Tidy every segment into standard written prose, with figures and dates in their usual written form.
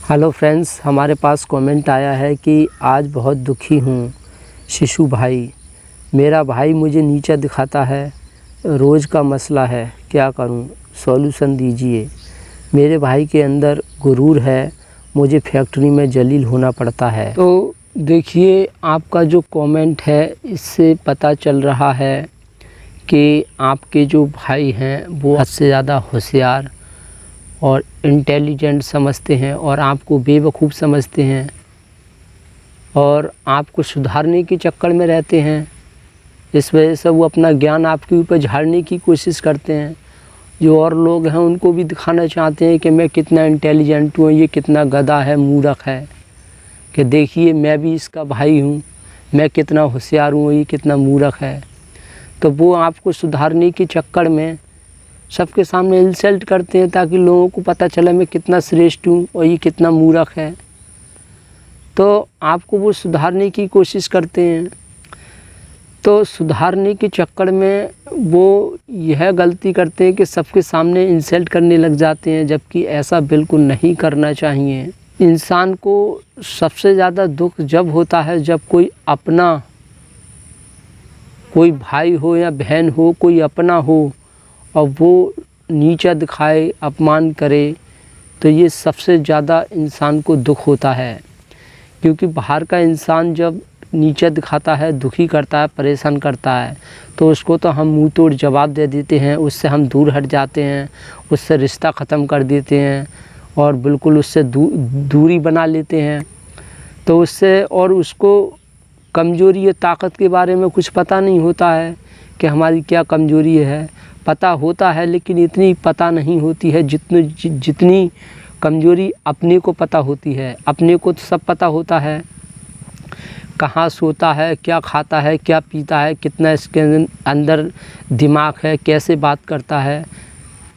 Hello friends, हमारे पास comment आया है कि आज बहुत दुखी हूँ शिशु भाई। मेरा भाई मुझे नीचा दिखाता है, रोज़ का मसला है, क्या करूँ, सॉल्यूशन दीजिए। मेरे भाई के अंदर गुरूर है, मुझे फैक्ट्री में जलील होना पड़ता है। तो देखिए, आपका जो कमेंट है इससे पता चल रहा है कि आपके जो भाई हैं वो हद से ज़्यादा होशियार और इंटेलिजेंट समझते हैं और आपको बेवकूफ़ समझते हैं और आपको सुधारने के चक्कर में रहते हैं। इस वजह से वो अपना ज्ञान आपके ऊपर झाड़ने की कोशिश करते हैं। जो और लोग हैं उनको भी दिखाना चाहते हैं कि मैं कितना इंटेलिजेंट हूँ, ये कितना गधा है, मूर्ख है, कि देखिए मैं भी इसका भाई हूँ, मैं कितना होशियार हूँ, ये कितना मूर्ख है। तो वो आपको सुधारने के चक्कर में सबके सामने इंसल्ट करते हैं ताकि लोगों को पता चले मैं कितना श्रेष्ठ हूँ और ये कितना मूर्ख है। तो आपको वो सुधारने की कोशिश करते हैं। तो सुधारने के चक्कर में वो यह गलती करते हैं कि सबके सामने इंसल्ट करने लग जाते हैं, जबकि ऐसा बिल्कुल नहीं करना चाहिए। इंसान को सबसे ज़्यादा दुख जब होता है जब कोई अपना, कोई भाई हो या बहन हो, कोई अपना हो और वो नीचा दिखाए, अपमान करे, तो ये सबसे ज़्यादा इंसान को दुख होता है। क्योंकि बाहर का इंसान जब नीचा दिखाता है, दुखी करता है, परेशान करता है, तो उसको तो हम मुंह तोड़ जवाब दे देते हैं, उससे हम दूर हट जाते हैं, उससे रिश्ता ख़त्म कर देते हैं और बिल्कुल उससे दूरी बना लेते हैं। तो उससे और उसको कमज़ोरी या ताकत के बारे में कुछ पता नहीं होता है कि हमारी क्या कमज़ोरी है। पता होता है लेकिन इतनी पता नहीं होती है जितनी कमज़ोरी अपने को पता होती है। अपने को तो सब पता होता है, कहाँ सोता है, क्या खाता है, क्या पीता है, कितना इसके अंदर दिमाग है, कैसे बात करता है,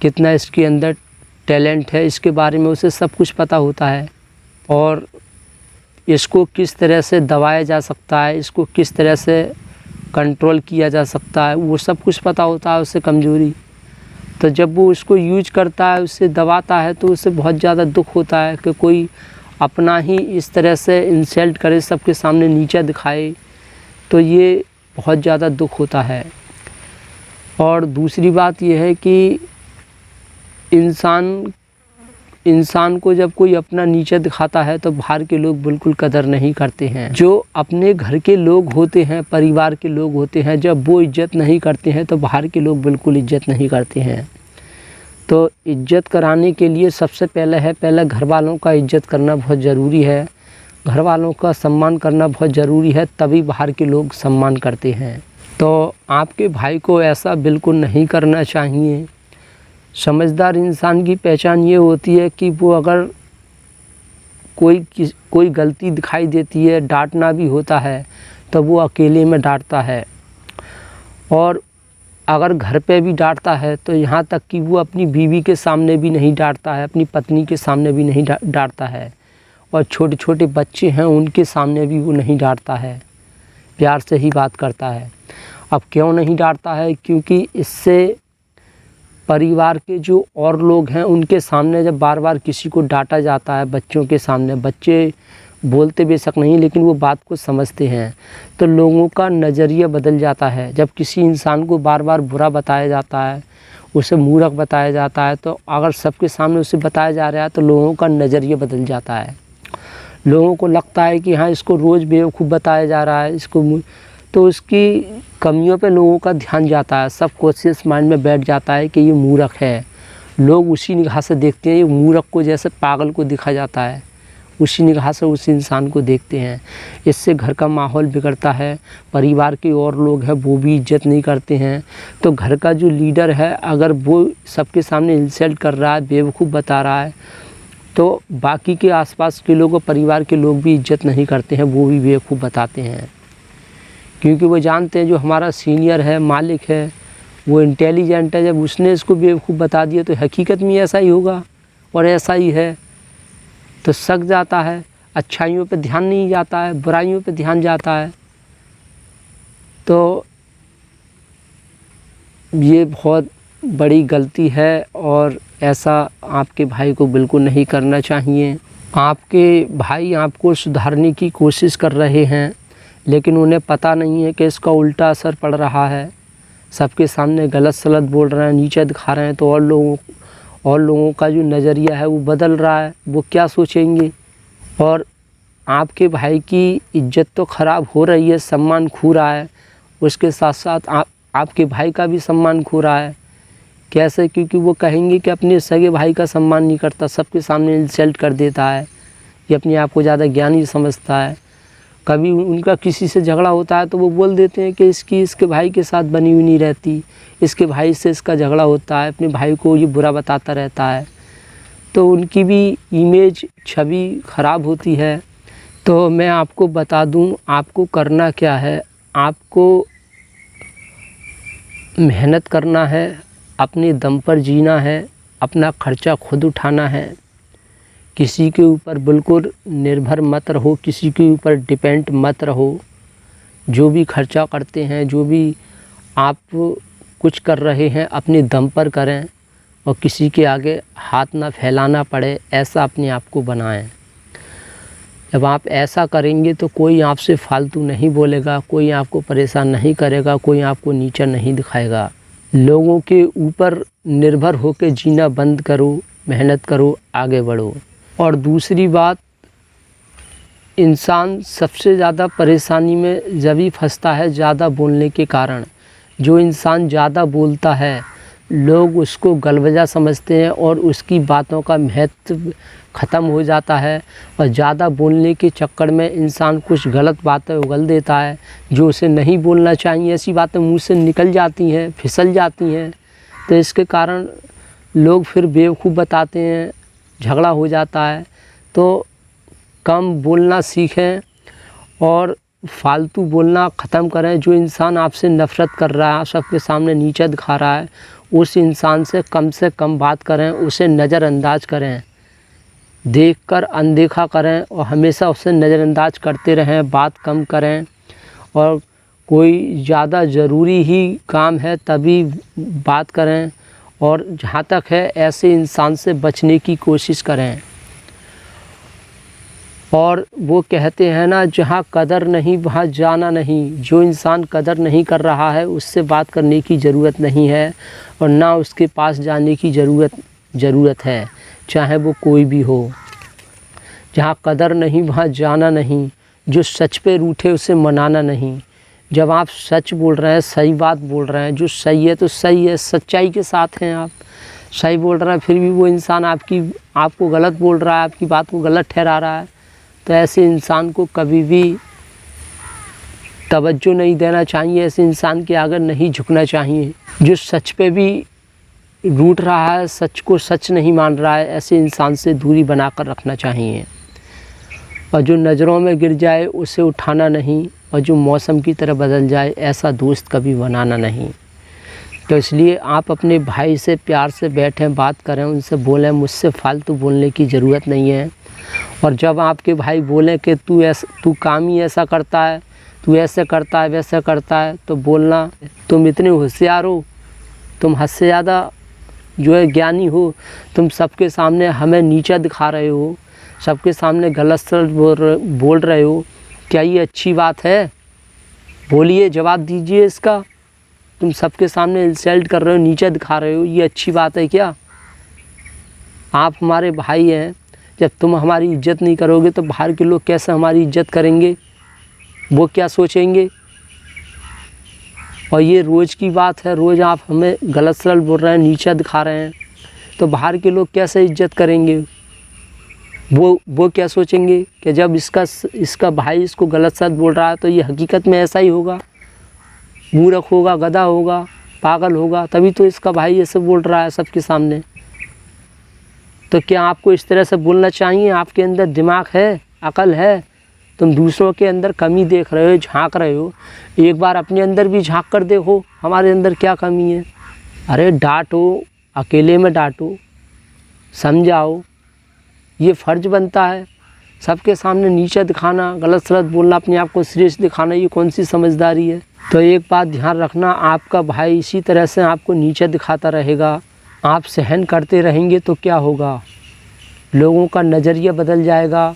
कितना इसके अंदर टैलेंट है, इसके बारे में उसे सब कुछ पता होता है। और इसको किस तरह से दबाया जा सकता है, इसको किस तरह से कंट्रोल किया जा सकता है, वो सब कुछ पता होता है उससे कमज़ोरी। तो जब वो उसको यूज करता है, उससे दबाता है, तो उससे बहुत ज़्यादा दुख होता है कि कोई अपना ही इस तरह से इंसल्ट करे, सबके सामने नीचा दिखाए, तो ये बहुत ज़्यादा दुख होता है। और दूसरी बात यह है कि इंसान को जब कोई अपना नीचा दिखाता है तो बाहर के लोग बिल्कुल कदर नहीं करते हैं। जो अपने घर के लोग होते हैं, परिवार के लोग होते हैं, जब वो इज्जत नहीं करते हैं तो बाहर के लोग बिल्कुल इज्जत नहीं करते हैं। तो इज्जत कराने के लिए सबसे पहले घर वालों का इज्जत करना बहुत ज़रूरी है, घर वालों का सम्मान करना बहुत ज़रूरी है, तभी बाहर के लोग सम्मान करते हैं। तो आपके भाई को ऐसा बिल्कुल नहीं करना चाहिए। समझदार इंसान की पहचान ये होती है कि वो अगर कोई गलती दिखाई देती है, डांटना भी होता है, तो वो अकेले में डांटता है। और अगर घर पे भी डांटता है तो यहाँ तक कि वो अपनी बीवी के सामने भी नहीं डांटता है, अपनी पत्नी के सामने भी नहीं डांटता है, और छोटे छोटे बच्चे हैं उनके सामने भी वो नहीं डांटता है, प्यार से ही बात करता है। अब क्यों नहीं डांटता है? क्योंकि इससे परिवार के जो और लोग हैं उनके सामने जब बार बार किसी को डांटा जाता है, बच्चों के सामने, बच्चे बोलते बेशक नहीं लेकिन वो बात को समझते हैं, तो लोगों का नज़रिया बदल जाता है। जब किसी इंसान को बार बार बुरा बताया जाता है, उसे मूर्ख बताया जाता है, तो अगर सबके सामने उसे बताया जा रहा है तो लोगों का नज़रिया बदल जाता है। लोगों को लगता है कि हाँ, इसको रोज़ बेवकूफ़ बताया जा रहा है, इसको, तो उसकी कमियों पे लोगों का ध्यान जाता है, सब कॉन्शियस माइंड में बैठ जाता है कि ये मूर्ख है। लोग उसी निगाह से देखते हैं, ये मूर्ख को जैसे पागल को देखा जाता है, उसी निगाह से उस इंसान को देखते हैं। इससे घर का माहौल बिगड़ता है, परिवार के और लोग हैं वो भी इज्जत नहीं करते हैं। तो घर का जो लीडर है अगर वो सबके सामने इंसल्ट कर रहा है, बेवकूफ़ बता रहा है, तो बाकी के आसपास के लोग, परिवार के लोग भी इज्जत नहीं करते हैं, वो भी बेवकूफ़ बताते हैं। क्योंकि वो जानते हैं जो हमारा सीनियर है, मालिक है, वो इंटेलिजेंट है, जब उसने इसको बेवकूफ़ बता दिया तो हकीकत में ऐसा ही होगा और ऐसा ही है। तो शक जाता है, अच्छाइयों पे ध्यान नहीं जाता है, बुराइयों पे ध्यान जाता है। तो ये बहुत बड़ी गलती है और ऐसा आपके भाई को बिल्कुल नहीं करना चाहिए। आपके भाई आपको सुधारने की कोशिश कर रहे हैं, लेकिन उन्हें पता नहीं है कि इसका उल्टा असर पड़ रहा है। सबके सामने गलत सलत बोल रहे हैं, नीचा दिखा रहे हैं, तो और लोगों का जो नज़रिया है वो बदल रहा है। वो क्या सोचेंगे? और आपके भाई की इज्जत तो ख़राब हो रही है, सम्मान खो रहा है, उसके साथ साथ आपके भाई का भी सम्मान खो रहा है। कैसे? क्योंकि वो कहेंगे कि अपने सगे भाई का सम्मान नहीं करता, सबके सामने इंसल्ट कर देता है, ये अपने आप को ज़्यादा ज्ञानी समझता है। कभी उनका किसी से झगड़ा होता है तो वो बोल देते हैं कि इसके भाई के साथ बनी हुई नहीं रहती, इसके भाई से इसका झगड़ा होता है, अपने भाई को ये बुरा बताता रहता है। तो उनकी भी इमेज, छवि ख़राब होती है। तो मैं आपको बता दूं, आपको करना क्या है। आपको मेहनत करना है, अपने दम पर जीना है, अपना खर्चा खुद उठाना है, किसी के ऊपर बिल्कुल निर्भर मत रहो, किसी के ऊपर डिपेंड मत रहो। जो भी खर्चा करते हैं, जो भी आप कुछ कर रहे हैं, अपने दम पर करें और किसी के आगे हाथ ना फैलाना पड़े, ऐसा अपने आप को बनाएं। जब आप ऐसा करेंगे तो कोई आपसे फालतू नहीं बोलेगा, कोई आपको परेशान नहीं करेगा, कोई आपको नीचा नहीं दिखाएगा। लोगों के ऊपर निर्भर होकर जीना बंद करो, मेहनत करो, आगे बढ़ो। और दूसरी बात, इंसान सबसे ज़्यादा परेशानी में जब ही फंसता है ज़्यादा बोलने के कारण। जो इंसान ज़्यादा बोलता है, लोग उसको गलवजा समझते हैं और उसकी बातों का महत्व ख़त्म हो जाता है। और ज़्यादा बोलने के चक्कर में इंसान कुछ गलत बातें उगल देता है, जो उसे नहीं बोलना चाहिए। ऐसी बातें मुंह से निकल जाती हैं, फिसल जाती हैं। तो इसके कारण लोग फिर बेवकूफ़ बताते हैं, झगड़ा हो जाता है। तो कम बोलना सीखें और फालतू बोलना ख़त्म करें। जो इंसान आपसे नफ़रत कर रहा है, सबके सामने नीचा दिखा रहा है, उस इंसान से कम बात करें, उसे नज़रअंदाज करें, देखकर अनदेखा करें और हमेशा उसे नज़रअंदाज करते रहें, बात कम करें। और कोई ज़्यादा ज़रूरी ही काम है तभी बात करें, और जहाँ तक है ऐसे इंसान से बचने की कोशिश करें। और वो कहते हैं ना, जहाँ कदर नहीं वहाँ जाना नहीं। जो इंसान कदर नहीं कर रहा है उससे बात करने की ज़रूरत नहीं है, और ना उसके पास जाने की ज़रूरत है, चाहे वो कोई भी हो। जहाँ कदर नहीं वहाँ जाना नहीं। जो सच पे रूठे उसे मनाना नहीं। जब आप सच बोल रहे हैं, सही बात बोल रहे हैं, जो सही है तो सही है, सच्चाई के साथ हैं, आप सही बोल रहे हैं, फिर भी वो इंसान आपको गलत बोल रहा है, आपकी बात को गलत ठहरा रहा है, तो ऐसे इंसान को कभी भी तवज्जो नहीं देना चाहिए। ऐसे इंसान के आगे नहीं झुकना चाहिए। जो सच पे भी रूठ रहा है, सच को सच नहीं मान रहा है, ऐसे इंसान से दूरी बनाकर रखना चाहिए। और जो नज़रों में गिर जाए उसे उठाना नहीं, और जो मौसम की तरह बदल जाए ऐसा दोस्त कभी बनाना नहीं। तो इसलिए आप अपने भाई से प्यार से बैठें, बात करें, उनसे बोलें, मुझसे फालतू बोलने की ज़रूरत नहीं है। और जब आपके भाई बोलें कि तू काम ही ऐसा करता है, तू ऐसे करता है, वैसे करता है, तो बोलना, तुम इतने होशियार हो, तुम हद से ज़्यादा जो है ज्ञानी हो, तुम सबके सामने हमें नीचा दिखा रहे हो, सबके सामने गलत सलत बोल रहे हो, क्या ये अच्छी बात है? बोलिए, जवाब दीजिए इसका। तुम सबके सामने इंसल्ट कर रहे हो, नीचा दिखा रहे हो, ये अच्छी बात है क्या? आप हमारे भाई हैं, जब तुम हमारी इज्जत नहीं करोगे तो बाहर के लोग कैसे हमारी इज्जत करेंगे? वो क्या सोचेंगे? और ये रोज़ की बात है, रोज़ आप हमें गलत सलत बोल रहे हैं, नीचा दिखा रहे हैं, तो बाहर के लोग कैसे इज्जत करेंगे? वो क्या सोचेंगे कि जब इसका भाई इसको गलत सलत बोल रहा है तो ये हकीकत में ऐसा ही होगा, मूर्ख होगा, गधा होगा, पागल होगा, तभी तो इसका भाई ऐसे बोल रहा है सबके सामने। तो क्या आपको इस तरह से बोलना चाहिए? आपके अंदर दिमाग है, अकल है? तुम दूसरों के अंदर कमी देख रहे हो, झांक रहे हो, एक बार अपने अंदर भी झांक कर देखो, हमारे अंदर क्या कमी है। अरे डांटो, अकेले में डांटो, समझाओ, ये फ़र्ज़ बनता है। सबके सामने नीचा दिखाना, गलत सलत बोलना, अपने आप को श्रेष्ठ दिखाना, ये कौन सी समझदारी है? तो एक बात ध्यान रखना, आपका भाई इसी तरह से आपको नीचा दिखाता रहेगा, आप सहन करते रहेंगे तो क्या होगा? लोगों का नज़रिया बदल जाएगा।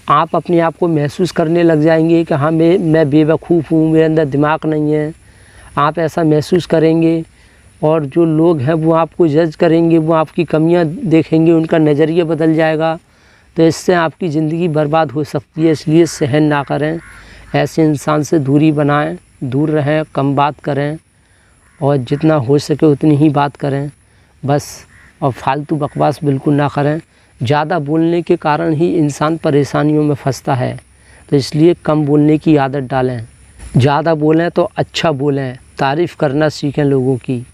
आप अपने आप को महसूस करने लग जाएंगे कि हाँ मैं बेवकूफ़ हूँ, मेरे अंदर दिमाग नहीं है। आप ऐसा महसूस करेंगे और जो लोग हैं वो आपको जज करेंगे, वो आपकी कमियां देखेंगे, उनका नज़रिया बदल जाएगा। तो इससे आपकी ज़िंदगी बर्बाद हो सकती है। इसलिए सहन ना करें, ऐसे इंसान से दूरी बनाएं, दूर रहें, कम बात करें और जितना हो सके उतनी ही बात करें बस। और फालतू बकवास बिल्कुल ना करें। ज़्यादा बोलने के कारण ही इंसान परेशानियों में फंसता है। तो इसलिए कम बोलने की आदत डालें। ज़्यादा बोलें तो अच्छा बोलें, तारीफ़ करना सीखें लोगों की।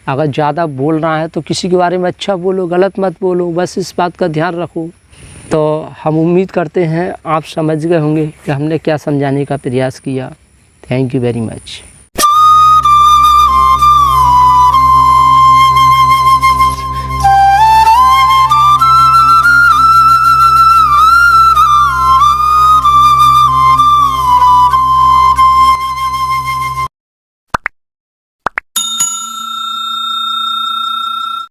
अगर ज़्यादा बोल रहा है तो किसी के बारे में अच्छा बोलो, गलत मत बोलो, बस इस बात का ध्यान रखो। तो हम उम्मीद करते हैं आप समझ गए होंगे कि हमने क्या समझाने का प्रयास किया। Thank you very much.